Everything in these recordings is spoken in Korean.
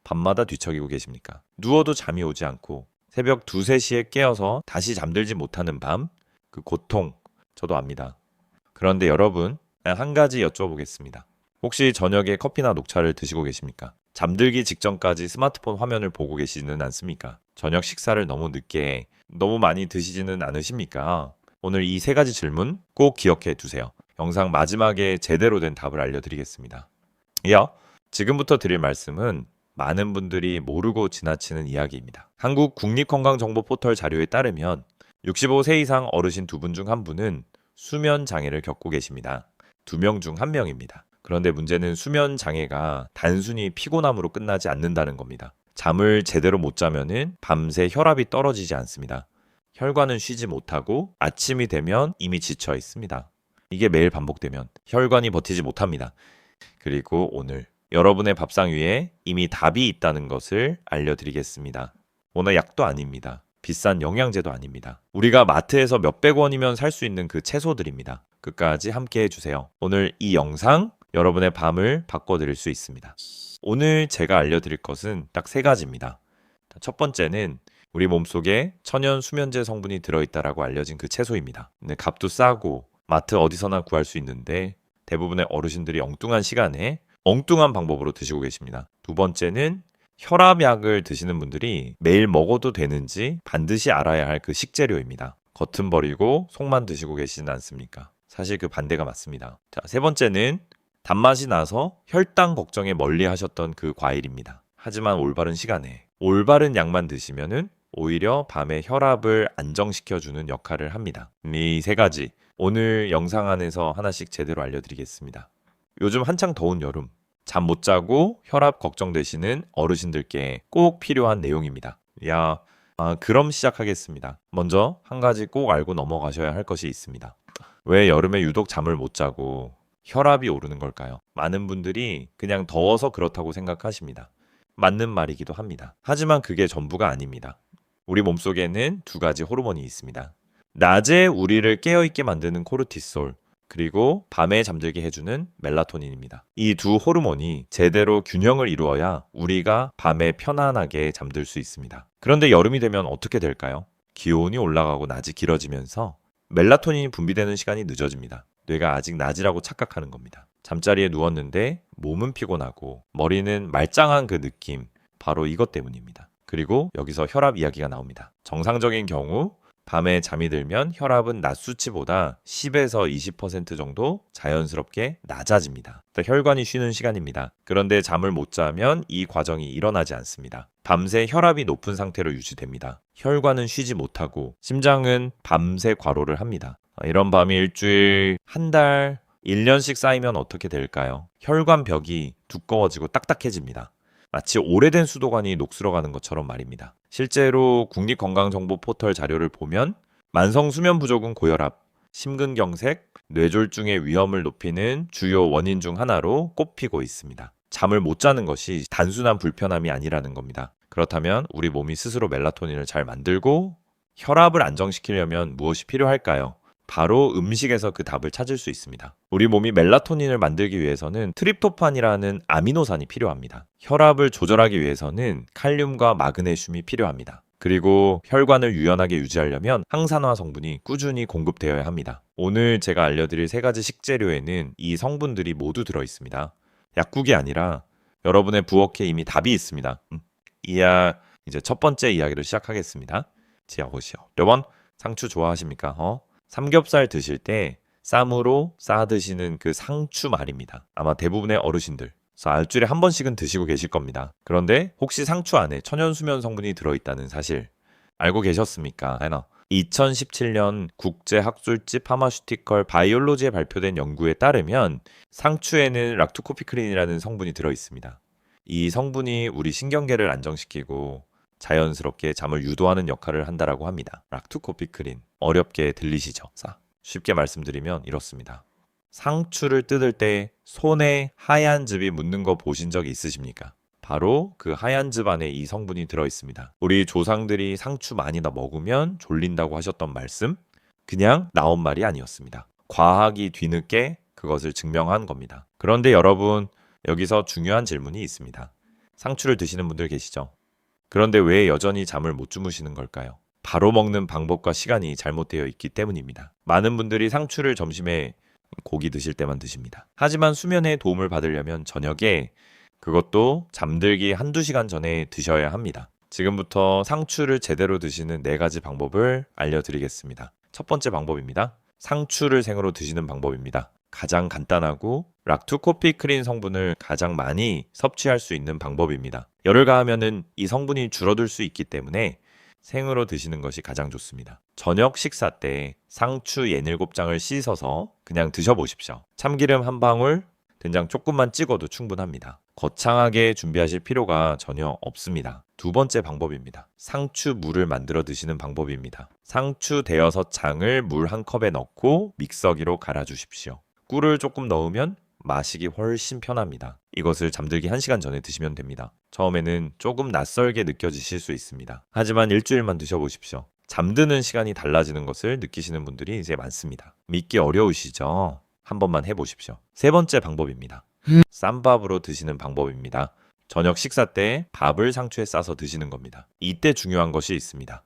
밤마다 뒤척이고 계십니까? 누워도 잠이 오지 않고 새벽 2, 3시에 깨어서 다시 잠들지 못하는 밤, 그 고통 저도 압니다. 그런데 여러분, 한 가지 여쭤보겠습니다. 혹시 저녁에 커피나 녹차를 드시고 계십니까? 잠들기 직전까지 스마트폰 화면을 보고 계시지는 않습니까? 저녁 식사를 너무 늦게, 너무 많이 드시지는 않으십니까? 오늘 이 3가지 질문 꼭 기억해 두세요. 영상 마지막에 제대로 된 답을 알려드리겠습니다. 지금부터 드릴 말씀은 많은 분들이 모르고 지나치는 이야기입니다. 한국 국립건강정보포털 자료에 따르면 65세 이상 어르신 2분 중 1분은 수면 장애를 겪고 계십니다. 2명 중 1명입니다. 그런데 문제는 수면 장애가 단순히 피곤함으로 끝나지 않는다는 겁니다. 잠을 제대로 못 자면은 밤새 혈압이 떨어지지 않습니다. 혈관은 쉬지 못하고 아침이 되면 이미 지쳐 있습니다. 이게 매일 반복되면 혈관이 버티지 못합니다. 그리고 오늘 여러분의 밥상 위에 이미 답이 있다는 것을 알려드리겠습니다. 오늘 약도 아닙니다. 비싼 영양제도 아닙니다. 우리가 마트에서 몇백 원이면 살 수 있는 그 채소들입니다. 끝까지 함께 해주세요. 오늘 이 영상 여러분의 밤을 바꿔드릴 수 있습니다. 오늘 제가 알려드릴 것은 딱 3가지입니다. 첫 번째는 우리 몸속에 천연 수면제 성분이 들어있다라고 알려진 그 채소입니다. 근데 값도 싸고 마트 어디서나 구할 수 있는데 대부분의 어르신들이 엉뚱한 시간에 엉뚱한 방법으로 드시고 계십니다. 2번째는 혈압약을 드시는 분들이 매일 먹어도 되는지 반드시 알아야 할 그 식재료입니다. 겉은 버리고 속만 드시고 계시진 않습니까? 사실 그 반대가 맞습니다. 자, 3번째는 단맛이 나서 혈당 걱정에 멀리 하셨던 그 과일입니다. 하지만 올바른 시간에 올바른 양만 드시면은 오히려 밤에 혈압을 안정시켜주는 역할을 합니다. 이 3가지 오늘 영상 안에서 하나씩 제대로 알려드리겠습니다. 요즘 한창 더운 여름, 잠 못 자고 혈압 걱정되시는 어르신들께 꼭 필요한 내용입니다. 그럼 시작하겠습니다. 먼저 한 가지 꼭 알고 넘어가셔야 할 것이 있습니다. 왜 여름에 유독 잠을 못 자고 혈압이 오르는 걸까요? 많은 분들이 그냥 더워서 그렇다고 생각하십니다. 맞는 말이기도 합니다. 하지만 그게 전부가 아닙니다. 우리 몸속에는 2가지 호르몬이 있습니다. 낮에 우리를 깨어있게 만드는 코르티솔, 그리고 밤에 잠들게 해주는 멜라토닌입니다. 이 2 호르몬이 제대로 균형을 이루어야 우리가 밤에 편안하게 잠들 수 있습니다. 그런데 여름이 되면 어떻게 될까요? 기온이 올라가고 낮이 길어지면서 멜라토닌이 분비되는 시간이 늦어집니다. 뇌가 아직 낮이라고 착각하는 겁니다. 잠자리에 누웠는데 몸은 피곤하고 머리는 말짱한 그 느낌, 바로 이것 때문입니다. 그리고 여기서 혈압 이야기가 나옵니다. 정상적인 경우 밤에 잠이 들면 혈압은 낮 수치보다 10에서 20% 정도 자연스럽게 낮아집니다. 혈관이 쉬는 시간입니다. 그런데 잠을 못 자면 이 과정이 일어나지 않습니다. 밤새 혈압이 높은 상태로 유지됩니다. 혈관은 쉬지 못하고 심장은 밤새 과로를 합니다. 이런 밤이 일주일, 한 달, 1년씩 쌓이면 어떻게 될까요? 혈관 벽이 두꺼워지고 딱딱해집니다. 마치 오래된 수도관이 녹슬어가는 것처럼 말입니다. 실제로 국립건강정보포털 자료를 보면 만성 수면 부족은 고혈압, 심근경색, 뇌졸중의 위험을 높이는 주요 원인 중 하나로 꼽히고 있습니다. 잠을 못 자는 것이 단순한 불편함이 아니라는 겁니다. 그렇다면 우리 몸이 스스로 멜라토닌을 잘 만들고 혈압을 안정시키려면 무엇이 필요할까요? 바로 음식에서 그 답을 찾을 수 있습니다. 우리 몸이 멜라토닌을 만들기 위해서는 트립토판이라는 아미노산이 필요합니다. 혈압을 조절하기 위해서는 칼륨과 마그네슘이 필요합니다. 그리고 혈관을 유연하게 유지하려면 항산화 성분이 꾸준히 공급되어야 합니다. 오늘 제가 알려드릴 3가지 식재료에는 이 성분들이 모두 들어있습니다. 약국이 아니라 여러분의 부엌에 이미 답이 있습니다. 이제 첫 번째 이야기를 시작하겠습니다. 지하보시오. 여러분, 상추 좋아하십니까? 삼겹살 드실 때 쌈으로 싸 드시는 그 상추 말입니다. 아마 대부분의 어르신들 일주일에 한 번씩은 드시고 계실 겁니다. 그런데 혹시 상추 안에 천연수면 성분이 들어있다는 사실 알고 계셨습니까? 2017년 국제학술지 파마슈티컬 바이올로지에 발표된 연구에 따르면 상추에는 락토코피크린이라는 성분이 들어있습니다. 이 성분이 우리 신경계를 안정시키고 자연스럽게 잠을 유도하는 역할을 한다라고 합니다. 락토코피크린, 어렵게 들리시죠? 쉽게 말씀드리면 이렇습니다. 상추를 뜯을 때 손에 하얀 즙이 묻는 거 보신 적 있으십니까? 바로 그 하얀 즙 안에 이 성분이 들어있습니다. 우리 조상들이 상추 많이 먹으면 졸린다고 하셨던 말씀, 그냥 나온 말이 아니었습니다. 과학이 뒤늦게 그것을 증명한 겁니다. 그런데 여러분, 여기서 중요한 질문이 있습니다. 상추를 드시는 분들 계시죠? 그런데 왜 여전히 잠을 못 주무시는 걸까요? 바로 먹는 방법과 시간이 잘못되어 있기 때문입니다. 많은 분들이 상추를 점심에 고기 드실 때만 드십니다. 하지만 수면에 도움을 받으려면 저녁에, 그것도 잠들기 한두 시간 전에 드셔야 합니다. 지금부터 상추를 제대로 드시는 4가지 방법을 알려드리겠습니다. 첫 번째 방법입니다. 상추를 생으로 드시는 방법입니다. 가장 간단하고 락투코피크린 성분을 가장 많이 섭취할 수 있는 방법입니다. 열을 가하면은 이 성분이 줄어들 수 있기 때문에 생으로 드시는 것이 가장 좋습니다. 저녁 식사 때 상추 67장을 씻어서 그냥 드셔보십시오. 참기름 한 방울, 된장 조금만 찍어도 충분합니다. 거창하게 준비하실 필요가 전혀 없습니다. 두 번째 방법입니다. 상추 물을 만들어 드시는 방법입니다. 상추 대여섯 장을 물 한 컵에 넣고 믹서기로 갈아주십시오. 꿀을 조금 넣으면 마시기 훨씬 편합니다. 이것을 잠들기 1시간 전에 드시면 됩니다. 처음에는 조금 낯설게 느껴지실 수 있습니다. 하지만 일주일만 드셔보십시오. 잠드는 시간이 달라지는 것을 느끼시는 분들이 이제 많습니다. 믿기 어려우시죠? 한 번만 해보십시오. 세 번째 방법입니다. 쌈밥으로 드시는 방법입니다. 저녁 식사 때 밥을 상추에 싸서 드시는 겁니다. 이때 중요한 것이 있습니다.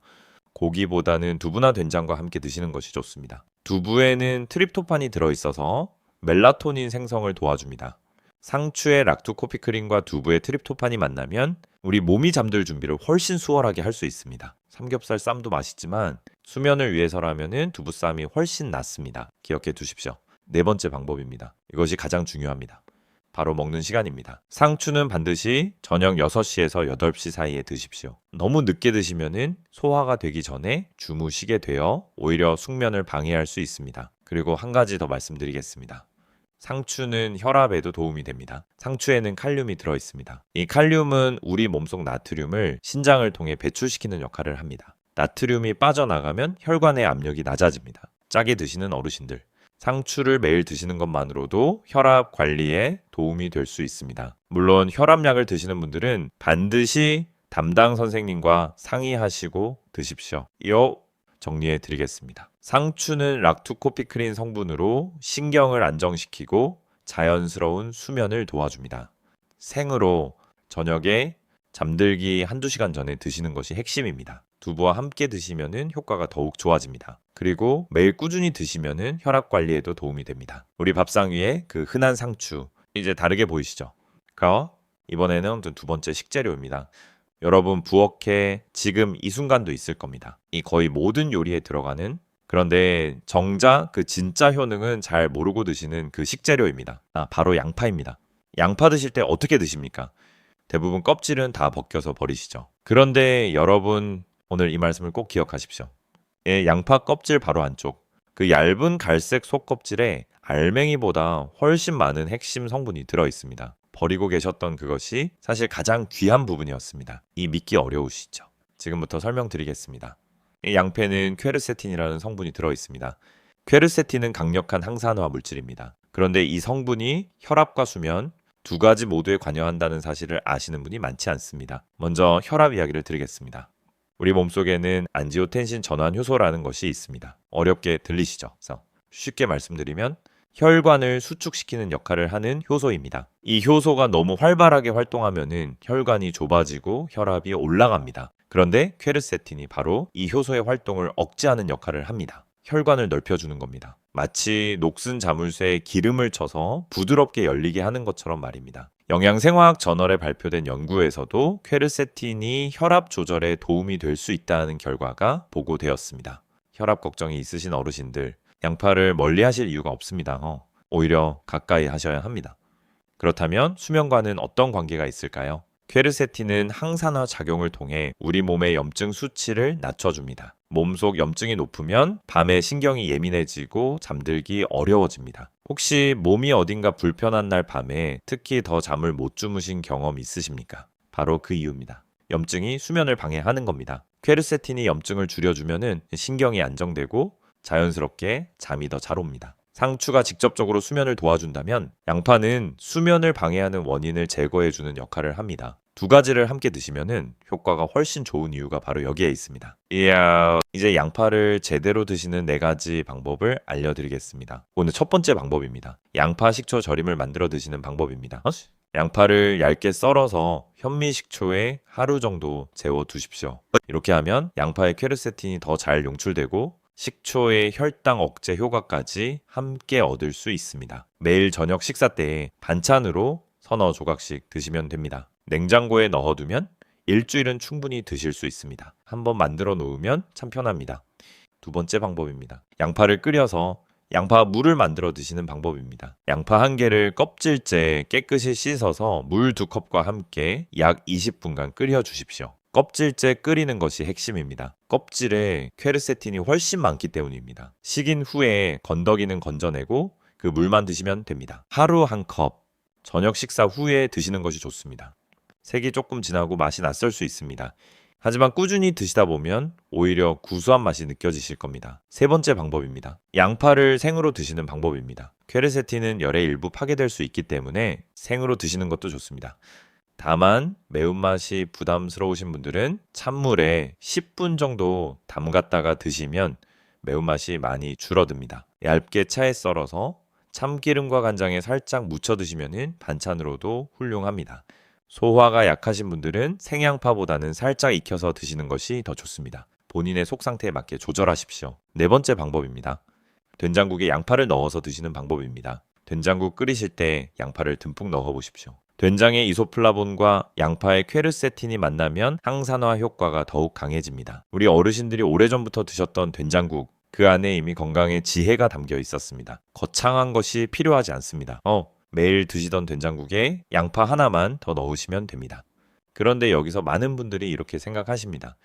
고기보다는 두부나 된장과 함께 드시는 것이 좋습니다. 두부에는 트립토판이 들어있어서 멜라토닌 생성을 도와줍니다. 상추의 락토코피크린과 두부의 트립토판이 만나면 우리 몸이 잠들 준비를 훨씬 수월하게 할 수 있습니다. 삼겹살 쌈도 맛있지만 수면을 위해서라면 두부쌈이 훨씬 낫습니다. 기억해 두십시오. 네 번째 방법입니다. 이것이 가장 중요합니다. 바로 먹는 시간입니다. 상추는 반드시 저녁 6시에서 8시 사이에 드십시오. 너무 늦게 드시면 소화가 되기 전에 주무시게 되어 오히려 숙면을 방해할 수 있습니다. 그리고 한 가지 더 말씀드리겠습니다. 상추는 혈압에도 도움이 됩니다. 상추에는 칼륨이 들어있습니다. 이 칼륨은 우리 몸속 나트륨을 신장을 통해 배출시키는 역할을 합니다. 나트륨이 빠져나가면 혈관의 압력이 낮아집니다. 짜게 드시는 어르신들, 상추를 매일 드시는 것만으로도 혈압 관리에 도움이 될 수 있습니다. 물론 혈압약을 드시는 분들은 반드시 담당 선생님과 상의하시고 드십시오. 이어 정리해 드리겠습니다. 상추는 락투코피크린 성분으로 신경을 안정시키고 자연스러운 수면을 도와줍니다. 생으로 저녁에 잠들기 한두 시간 전에 드시는 것이 핵심입니다. 두부와 함께 드시면 효과가 더욱 좋아집니다. 그리고 매일 꾸준히 드시면 혈압 관리에도 도움이 됩니다. 우리 밥상 위에 그 흔한 상추, 이제 다르게 보이시죠? 이번에는 두 번째 식재료입니다. 여러분 부엌에 지금 이 순간도 있을 겁니다. 이 거의 모든 요리에 들어가는, 그런데 정작 그 진짜 효능은 잘 모르고 드시는 그 식재료입니다. 바로 양파입니다. 양파 드실 때 어떻게 드십니까? 대부분 껍질은 다 벗겨서 버리시죠. 그런데 여러분 오늘 이 말씀을 꼭 기억하십시오. 양파 껍질 바로 안쪽, 그 얇은 갈색 속껍질에 알맹이보다 훨씬 많은 핵심 성분이 들어있습니다. 버리고 계셨던 그것이 사실 가장 귀한 부분이었습니다. 이 믿기 어려우시죠? 지금부터 설명드리겠습니다. 이 양패는 퀘르세틴이라는 성분이 들어있습니다. 퀘르세틴은 강력한 항산화 물질입니다. 그런데 이 성분이 혈압과 수면 두 가지 모두에 관여한다는 사실을 아시는 분이 많지 않습니다. 먼저 혈압 이야기를 드리겠습니다. 우리 몸속에는 안지오텐신 전환 효소라는 것이 있습니다. 어렵게 들리시죠? 그래서 쉽게 말씀드리면 혈관을 수축시키는 역할을 하는 효소입니다. 이 효소가 너무 활발하게 활동하면 혈관이 좁아지고 혈압이 올라갑니다. 그런데 퀘르세틴이 바로 이 효소의 활동을 억제하는 역할을 합니다. 혈관을 넓혀주는 겁니다. 마치 녹슨 자물쇠에 기름을 쳐서 부드럽게 열리게 하는 것처럼 말입니다. 영양생화학 저널에 발표된 연구에서도 퀘르세틴이 혈압 조절에 도움이 될 수 있다는 결과가 보고되었습니다. 혈압 걱정이 있으신 어르신들, 양파를 멀리 하실 이유가 없습니다. 오히려 가까이 하셔야 합니다. 그렇다면 수면과는 어떤 관계가 있을까요? 퀘르세틴은 항산화 작용을 통해 우리 몸의 염증 수치를 낮춰줍니다. 몸속 염증이 높으면 밤에 신경이 예민해지고 잠들기 어려워집니다. 혹시 몸이 어딘가 불편한 날 밤에 특히 더 잠을 못 주무신 경험 있으십니까? 바로 그 이유입니다. 염증이 수면을 방해하는 겁니다. 퀘르세틴이 염증을 줄여주면 신경이 안정되고 자연스럽게 잠이 더 잘 옵니다. 상추가 직접적으로 수면을 도와준다면 양파는 수면을 방해하는 원인을 제거해주는 역할을 합니다. 두 가지를 함께 드시면 효과가 훨씬 좋은 이유가 바로 여기에 있습니다. 이제 양파를 제대로 드시는 4가지 방법을 알려드리겠습니다. 오늘 첫 번째 방법입니다. 양파 식초 절임을 만들어 드시는 방법입니다. 양파를 얇게 썰어서 현미식초에 하루 정도 재워 두십시오. 이렇게 하면 양파의 퀘르세틴이 더 잘 용출되고 식초의 혈당 억제 효과까지 함께 얻을 수 있습니다. 매일 저녁 식사 때 반찬으로 서너 조각씩 드시면 됩니다. 냉장고에 넣어두면 일주일은 충분히 드실 수 있습니다. 한번 만들어 놓으면 참 편합니다. 두 번째 방법입니다. 양파를 끓여서 양파 물을 만들어 드시는 방법입니다. 양파 한 개를 껍질째 깨끗이 씻어서 물 2컵과 함께 약 20분간 끓여 주십시오. 껍질째 끓이는 것이 핵심입니다. 껍질에 퀘르세틴이 훨씬 많기 때문입니다. 식인 후에 건더기는 건져내고 그 물만 드시면 됩니다. 하루 한 컵, 저녁 식사 후에 드시는 것이 좋습니다. 색이 조금 진하고 맛이 낯설 수 있습니다. 하지만 꾸준히 드시다 보면 오히려 구수한 맛이 느껴지실 겁니다. 세 번째 방법입니다. 양파를 생으로 드시는 방법입니다. 퀘르세틴은 열의 일부 파괴될 수 있기 때문에 생으로 드시는 것도 좋습니다. 다만 매운맛이 부담스러우신 분들은 찬물에 10분 정도 담갔다가 드시면 매운맛이 많이 줄어듭니다. 얇게 차에 썰어서 참기름과 간장에 살짝 묻혀 드시면 반찬으로도 훌륭합니다. 소화가 약하신 분들은 생양파보다는 살짝 익혀서 드시는 것이 더 좋습니다. 본인의 속 상태에 맞게 조절하십시오. 네 번째 방법입니다. 된장국에 양파를 넣어서 드시는 방법입니다. 된장국 끓이실 때 양파를 듬뿍 넣어 보십시오. 된장의 이소플라본과 양파의 퀘르세틴이 만나면 항산화 효과가 더욱 강해집니다. 우리 어르신들이 오래전부터 드셨던 된장국, 그 안에 이미 건강의 지혜가 담겨 있었습니다. 거창한 것이 필요하지 않습니다. 매일 드시던 된장국에 양파 하나만 더 넣으시면 됩니다. 그런데 여기서 많은 분들이 이렇게 생각하십니다.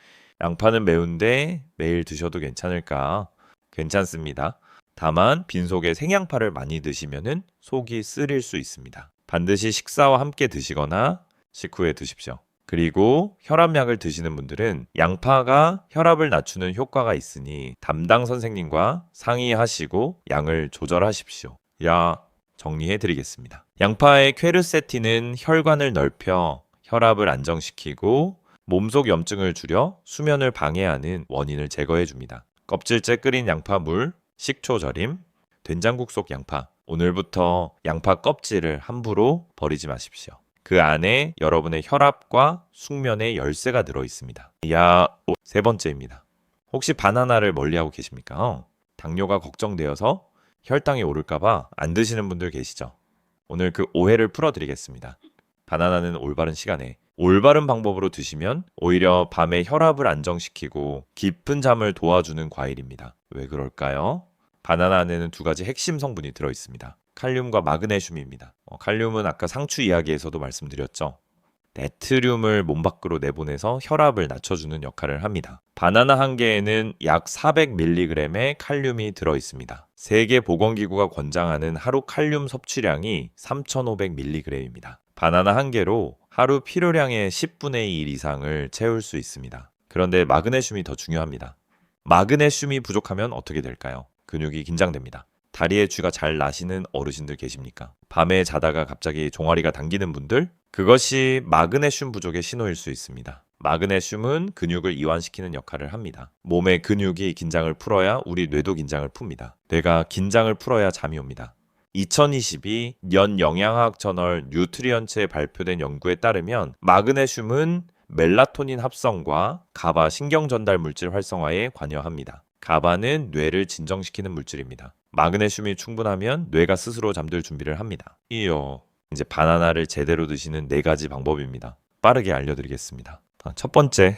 양파는 매운데 매일 드셔도 괜찮을까? 괜찮습니다. 다만 빈속에 생양파를 많이 드시면 속이 쓰릴 수 있습니다. 반드시 식사와 함께 드시거나 식후에 드십시오. 그리고 혈압약을 드시는 분들은 양파가 혈압을 낮추는 효과가 있으니 담당 선생님과 상의하시고 양을 조절하십시오. 정리해 드리겠습니다. 양파의 퀘르세틴은 혈관을 넓혀 혈압을 안정시키고 몸속 염증을 줄여 수면을 방해하는 원인을 제거해 줍니다. 껍질째 끓인 양파물, 식초 절임, 된장국 속 양파. 오늘부터 양파 껍질을 함부로 버리지 마십시오. 그 안에 여러분의 혈압과 숙면의 열쇠가 들어 있습니다. 세 번째입니다. 혹시 바나나를 멀리하고 계십니까? 당뇨가 걱정되어서 혈당이 오를까봐 안 드시는 분들 계시죠? 오늘 그 오해를 풀어드리겠습니다. 바나나는 올바른 시간에 올바른 방법으로 드시면 오히려 밤에 혈압을 안정시키고 깊은 잠을 도와주는 과일입니다. 왜 그럴까요? 바나나 안에는 두 가지 핵심 성분이 들어있습니다. 칼륨과 마그네슘입니다. 칼륨은 아까 상추 이야기에서도 말씀드렸죠. 나트륨을 몸 밖으로 내보내서 혈압을 낮춰주는 역할을 합니다. 바나나 한 개에는 약 400mg의 칼륨이 들어있습니다. 세계보건기구가 권장하는 하루 칼륨 섭취량이 3,500mg입니다. 바나나 한 개로 하루 필요량의 10분의 1 이상을 채울 수 있습니다. 그런데 마그네슘이 더 중요합니다. 마그네슘이 부족하면 어떻게 될까요? 근육이 긴장됩니다. 다리에 쥐가 잘 나시는 어르신들 계십니까? 밤에 자다가 갑자기 종아리가 당기는 분들? 그것이 마그네슘 부족의 신호일 수 있습니다. 마그네슘은 근육을 이완시키는 역할을 합니다. 몸의 근육이 긴장을 풀어야 우리 뇌도 긴장을 풉니다. 뇌가 긴장을 풀어야 잠이 옵니다. 2022 년 영양학 저널 뉴트리언츠에 발표된 연구에 따르면 마그네슘은 멜라토닌 합성과 가바 신경 전달 물질 활성화에 관여합니다. 가바는 뇌를 진정시키는 물질입니다. 마그네슘이 충분하면 뇌가 스스로 잠들 준비를 합니다. 이제 바나나를 제대로 드시는 4가지 방법입니다. 빠르게 알려드리겠습니다. 첫 번째,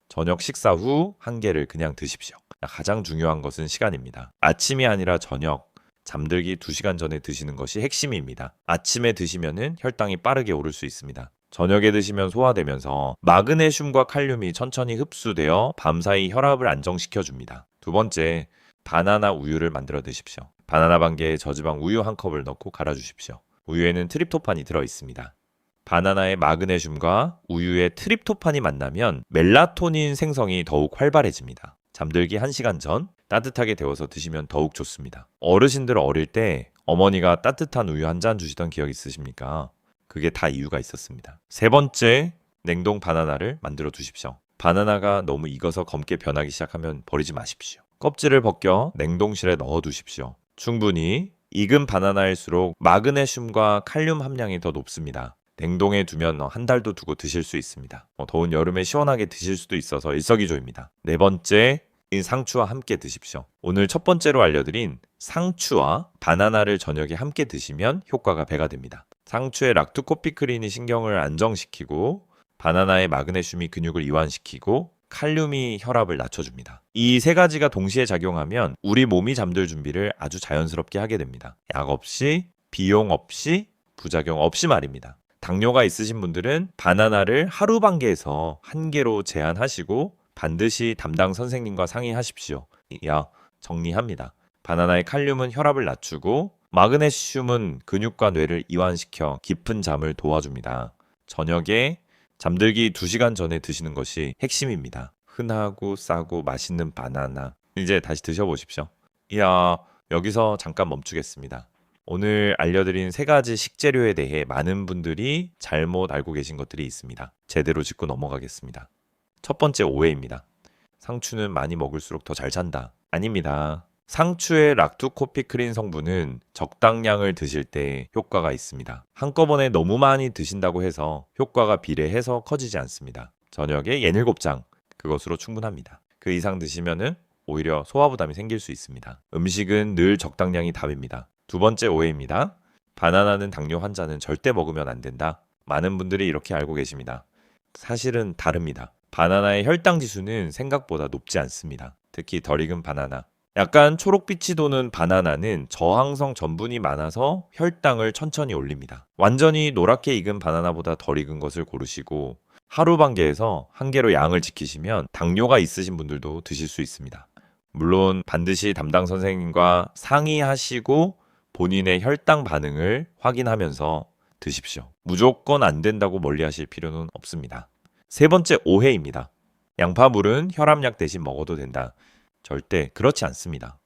저녁 식사 후 한 개를 그냥 드십시오. 가장 중요한 것은 시간입니다. 아침이 아니라 저녁, 잠들기 2시간 전에 드시는 것이 핵심입니다. 아침에 드시면 혈당이 빠르게 오를 수 있습니다. 저녁에 드시면 소화되면서 마그네슘과 칼륨이 천천히 흡수되어 밤사이 혈압을 안정시켜줍니다. 두 번째, 바나나 우유를 만들어 드십시오. 바나나 반 개에 저지방 우유 1컵을 넣고 갈아주십시오. 우유에는 트립토판이 들어있습니다. 바나나의 마그네슘과 우유의 트립토판이 만나면 멜라토닌 생성이 더욱 활발해집니다. 잠들기 1시간 전 따뜻하게 데워서 드시면 더욱 좋습니다. 어르신들 어릴 때 어머니가 따뜻한 우유 한 잔 주시던 기억 있으십니까? 그게 다 이유가 있었습니다. 세 번째, 냉동 바나나를 만들어 두십시오. 바나나가 너무 익어서 검게 변하기 시작하면 버리지 마십시오. 껍질을 벗겨 냉동실에 넣어 두십시오. 충분히 익은 바나나일수록 마그네슘과 칼륨 함량이 더 높습니다. 냉동에 두면 한 달도 두고 드실 수 있습니다. 더운 여름에 시원하게 드실 수도 있어서 일석이조입니다. 네 번째, 상추와 함께 드십시오. 오늘 첫 번째로 알려드린 상추와 바나나를 저녁에 함께 드시면 효과가 배가 됩니다. 상추의 락토코피크린이 신경을 안정시키고 바나나의 마그네슘이 근육을 이완시키고 칼륨이 혈압을 낮춰줍니다. 이 세 가지가 동시에 작용하면 우리 몸이 잠들 준비를 아주 자연스럽게 하게 됩니다. 약 없이, 비용 없이, 부작용 없이 말입니다. 당뇨가 있으신 분들은 바나나를 하루 반개에서 한 개로 제한하시고 반드시 담당 선생님과 상의하십시오. 정리합니다. 바나나의 칼륨은 혈압을 낮추고 마그네슘은 근육과 뇌를 이완시켜 깊은 잠을 도와줍니다. 저녁에 잠들기 2시간 전에 드시는 것이 핵심입니다. 흔하고 싸고 맛있는 바나나. 이제 다시 드셔보십시오. 여기서 잠깐 멈추겠습니다. 오늘 알려드린 3가지 식재료에 대해 많은 분들이 잘못 알고 계신 것들이 있습니다. 제대로 짚고 넘어가겠습니다. 첫 번째 오해입니다. 상추는 많이 먹을수록 더 잘 잔다. 아닙니다. 상추의 락토코피크린 성분은 적당량을 드실 때 효과가 있습니다. 한꺼번에 너무 많이 드신다고 해서 효과가 비례해서 커지지 않습니다. 저녁에 7장, 그것으로 충분합니다. 그 이상 드시면은 오히려 소화부담이 생길 수 있습니다. 음식은 늘 적당량이 답입니다. 두 번째 오해입니다. 바나나는 당뇨 환자는 절대 먹으면 안 된다. 많은 분들이 이렇게 알고 계십니다. 사실은 다릅니다. 바나나의 혈당 지수는 생각보다 높지 않습니다. 특히 덜 익은 바나나. 약간 초록빛이 도는 바나나는 저항성 전분이 많아서 혈당을 천천히 올립니다. 완전히 노랗게 익은 바나나보다 덜 익은 것을 고르시고 하루 반개에서 한 개로 양을 지키시면 당뇨가 있으신 분들도 드실 수 있습니다. 물론 반드시 담당 선생님과 상의하시고 본인의 혈당 반응을 확인하면서 드십시오. 무조건 안 된다고 멀리하실 필요는 없습니다. 세 번째 오해입니다. 양파물은 혈압약 대신 먹어도 된다. 절대 그렇지 않습니다.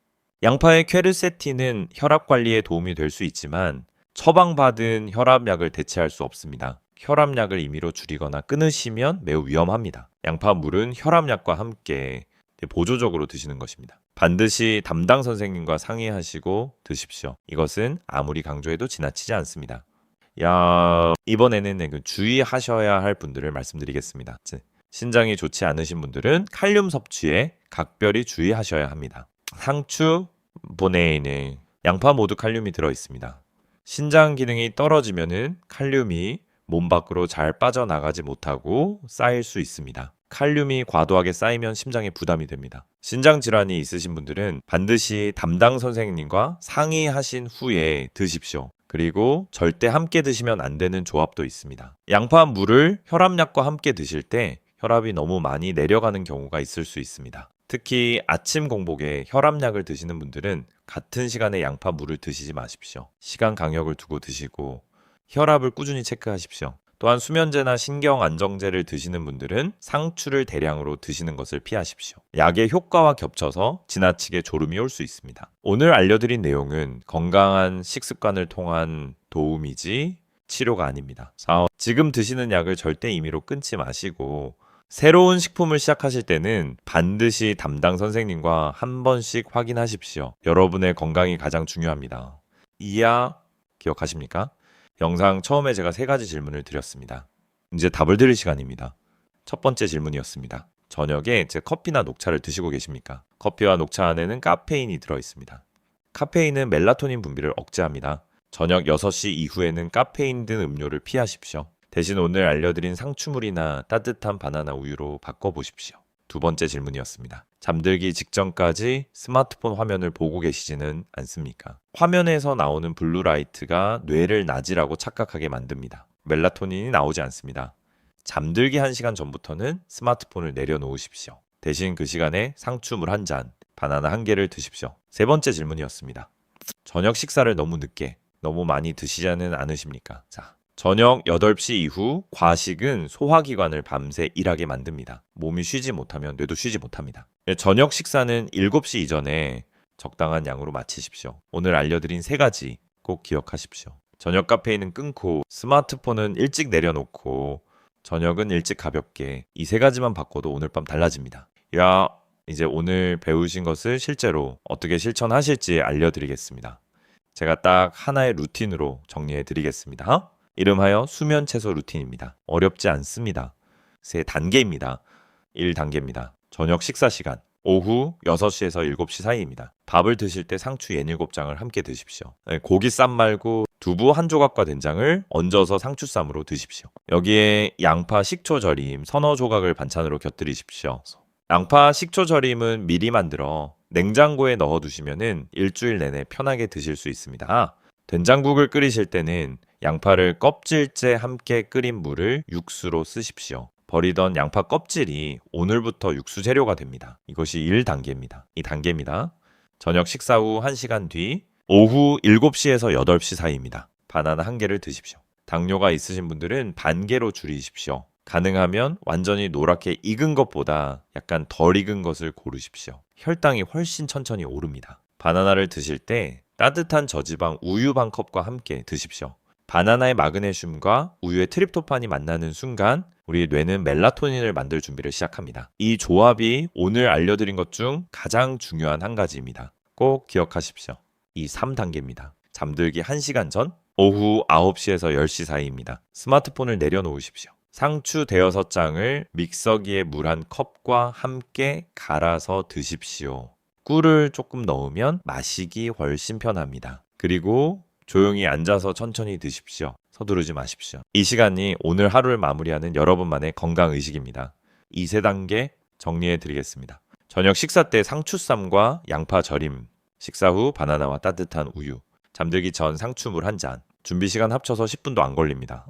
양파의 퀘르세틴은 혈압 관리에 도움이 될 수 있지만 처방받은 혈압약을 대체할 수 없습니다. 혈압약을 임의로 줄이거나 끊으시면 매우 위험합니다. 양파물은 혈압약과 함께 보조적으로 드시는 것입니다. 반드시 담당 선생님과 상의하시고 드십시오. 이것은 아무리 강조해도 지나치지 않습니다. 이번에는 주의하셔야 할 분들을 말씀드리겠습니다. 신장이 좋지 않으신 분들은 칼륨 섭취에 각별히 주의하셔야 합니다. 상추, 보네이네, 양파 모두 칼륨이 들어 있습니다. 신장 기능이 떨어지면은 칼륨이 몸 밖으로 잘 빠져나가지 못하고 쌓일 수 있습니다. 칼륨이 과도하게 쌓이면 심장에 부담이 됩니다. 신장 질환이 있으신 분들은 반드시 담당 선생님과 상의하신 후에 드십시오. 그리고 절대 함께 드시면 안 되는 조합도 있습니다. 양파 물을 혈압약과 함께 드실 때 혈압이 너무 많이 내려가는 경우가 있을 수 있습니다. 특히 아침 공복에 혈압약을 드시는 분들은 같은 시간에 양파 물을 드시지 마십시오. 시간 간격을 두고 드시고 혈압을 꾸준히 체크하십시오. 또한 수면제나 신경안정제를 드시는 분들은 상추를 대량으로 드시는 것을 피하십시오. 약의 효과와 겹쳐서 지나치게 졸음이 올 수 있습니다. 오늘 알려드린 내용은 건강한 식습관을 통한 도움이지 치료가 아닙니다. 지금 드시는 약을 절대 임의로 끊지 마시고 새로운 식품을 시작하실 때는 반드시 담당 선생님과 한 번씩 확인하십시오. 여러분의 건강이 가장 중요합니다. 기억하십니까? 영상 처음에 제가 3가지 질문을 드렸습니다. 이제 답을 들을 시간입니다. 첫 번째 질문이었습니다. 저녁에 커피나 녹차를 드시고 계십니까? 커피와 녹차 안에는 카페인이 들어있습니다. 카페인은 멜라토닌 분비를 억제합니다. 저녁 6시 이후에는 카페인 든 음료를 피하십시오. 대신 오늘 알려드린 상추물이나 따뜻한 바나나 우유로 바꿔보십시오. 두 번째 질문이었습니다. 잠들기 직전까지 스마트폰 화면을 보고 계시지는 않습니까? 화면에서 나오는 블루라이트가 뇌를 낮이라고 착각하게 만듭니다. 멜라토닌이 나오지 않습니다. 잠들기 1시간 전부터는 스마트폰을 내려놓으십시오. 대신 그 시간에 상추물 1잔, 바나나 1개를 드십시오. 세 번째 질문이었습니다. 저녁 식사를 너무 늦게, 너무 많이 드시지는 않으십니까? 저녁 8시 이후 과식은 소화기관을 밤새 일하게 만듭니다. 몸이 쉬지 못하면 뇌도 쉬지 못합니다. 저녁 식사는 7시 이전에 적당한 양으로 마치십시오. 오늘 알려드린 3가지 꼭 기억하십시오. 저녁 카페인은 끊고 스마트폰은 일찍 내려놓고 저녁은 일찍 가볍게 이 3가지만 바꿔도 오늘 밤 달라집니다. 이제 오늘 배우신 것을 실제로 어떻게 실천하실지 알려드리겠습니다. 제가 딱 하나의 루틴으로 정리해 드리겠습니다. 이름하여 수면 채소 루틴입니다. 어렵지 않습니다. 3단계입니다. 1단계입니다. 저녁 식사 시간. 오후 6시에서 7시 사이입니다. 밥을 드실 때 상추 67장을 함께 드십시오. 고기 쌈 말고 두부 한 조각과 된장을 얹어서 상추쌈으로 드십시오. 여기에 양파 식초 절임 서너 조각을 반찬으로 곁들이십시오. 양파 식초 절임은 미리 만들어 냉장고에 넣어두시면 일주일 내내 편하게 드실 수 있습니다. 된장국을 끓이실 때는 양파를 껍질째 함께 끓인 물을 육수로 쓰십시오. 버리던 양파 껍질이 오늘부터 육수 재료가 됩니다. 이것이 1단계입니다. 2단계입니다. 저녁 식사 후 1시간 뒤 오후 7시에서 8시 사이입니다. 바나나 1개를 드십시오. 당뇨가 있으신 분들은 반 개로 줄이십시오. 가능하면 완전히 노랗게 익은 것보다 약간 덜 익은 것을 고르십시오. 혈당이 훨씬 천천히 오릅니다. 바나나를 드실 때 따뜻한 저지방 우유 반 컵과 함께 드십시오. 바나나의 마그네슘과 우유의 트립토판이 만나는 순간 우리 뇌는 멜라토닌을 만들 준비를 시작합니다. 이 조합이 오늘 알려드린 것 중 가장 중요한 한 가지입니다. 꼭 기억하십시오. 이 3단계입니다. 잠들기 1시간 전 오후 9시에서 10시 사이입니다. 스마트폰을 내려놓으십시오. 상추 대여섯 장을 믹서기에 물 한 컵과 함께 갈아서 드십시오. 꿀을 조금 넣으면 마시기 훨씬 편합니다. 그리고 조용히 앉아서 천천히 드십시오. 서두르지 마십시오. 이 시간이 오늘 하루를 마무리하는 여러분만의 건강의식입니다. 이 3단계 정리해 드리겠습니다. 저녁 식사 때 상추쌈과 양파 절임, 식사 후 바나나와 따뜻한 우유, 잠들기 전 상추물 1잔, 준비시간 합쳐서 10분도 안 걸립니다.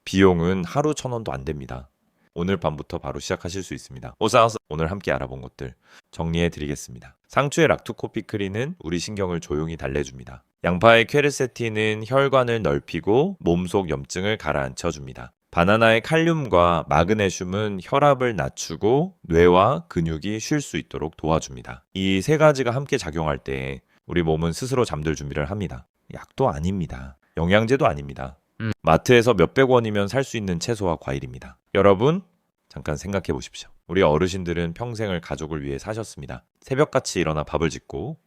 비용은 하루 1,000원도 안 됩니다. 오늘 밤부터 바로 시작하실 수 있습니다. 오사오사 오늘 함께 알아본 것들 정리해 드리겠습니다. 상추의 락토코피크린은 우리 신경을 조용히 달래줍니다. 양파의 퀘르세틴은 혈관을 넓히고 몸속 염증을 가라앉혀 줍니다. 바나나의 칼륨과 마그네슘은 혈압을 낮추고 뇌와 근육이 쉴 수 있도록 도와줍니다. 이 3가지가 함께 작용할 때 우리 몸은 스스로 잠들 준비를 합니다. 약도 아닙니다. 영양제도 아닙니다. 마트에서 몇백 원이면 살 수 있는 채소와 과일입니다. 여러분, 잠깐 생각해 보십시오. 우리 어르신들은 평생을 가족을 위해 사셨습니다. 새벽같이 일어나 밥을 짓고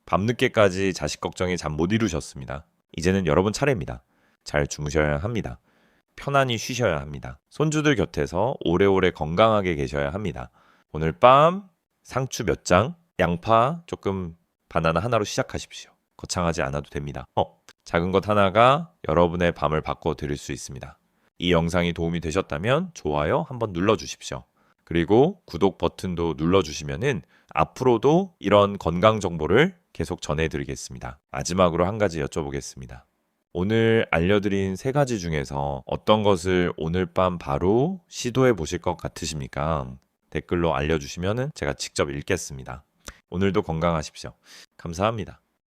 밤늦게까지 자식 걱정에 잠 못 이루셨습니다. 이제는 여러분 차례입니다. 잘 주무셔야 합니다. 편안히 쉬셔야 합니다. 손주들 곁에서 오래오래 건강하게 계셔야 합니다. 오늘 밤 상추 몇 장, 양파 조금, 바나나 하나로 시작하십시오. 거창하지 않아도 됩니다. 작은 것 하나가 여러분의 밤을 바꿔드릴 수 있습니다. 이 영상이 도움이 되셨다면 좋아요 한번 눌러주십시오. 그리고 구독 버튼도 눌러주시면은 앞으로도 이런 건강 정보를 계속 전해드리겠습니다. 마지막으로 한 가지 여쭤보겠습니다. 오늘 알려드린 3가지 중에서 어떤 것을 오늘 밤 바로 시도해 보실 것 같으십니까? 댓글로 알려주시면 제가 직접 읽겠습니다. 오늘도 건강하십시오. 감사합니다.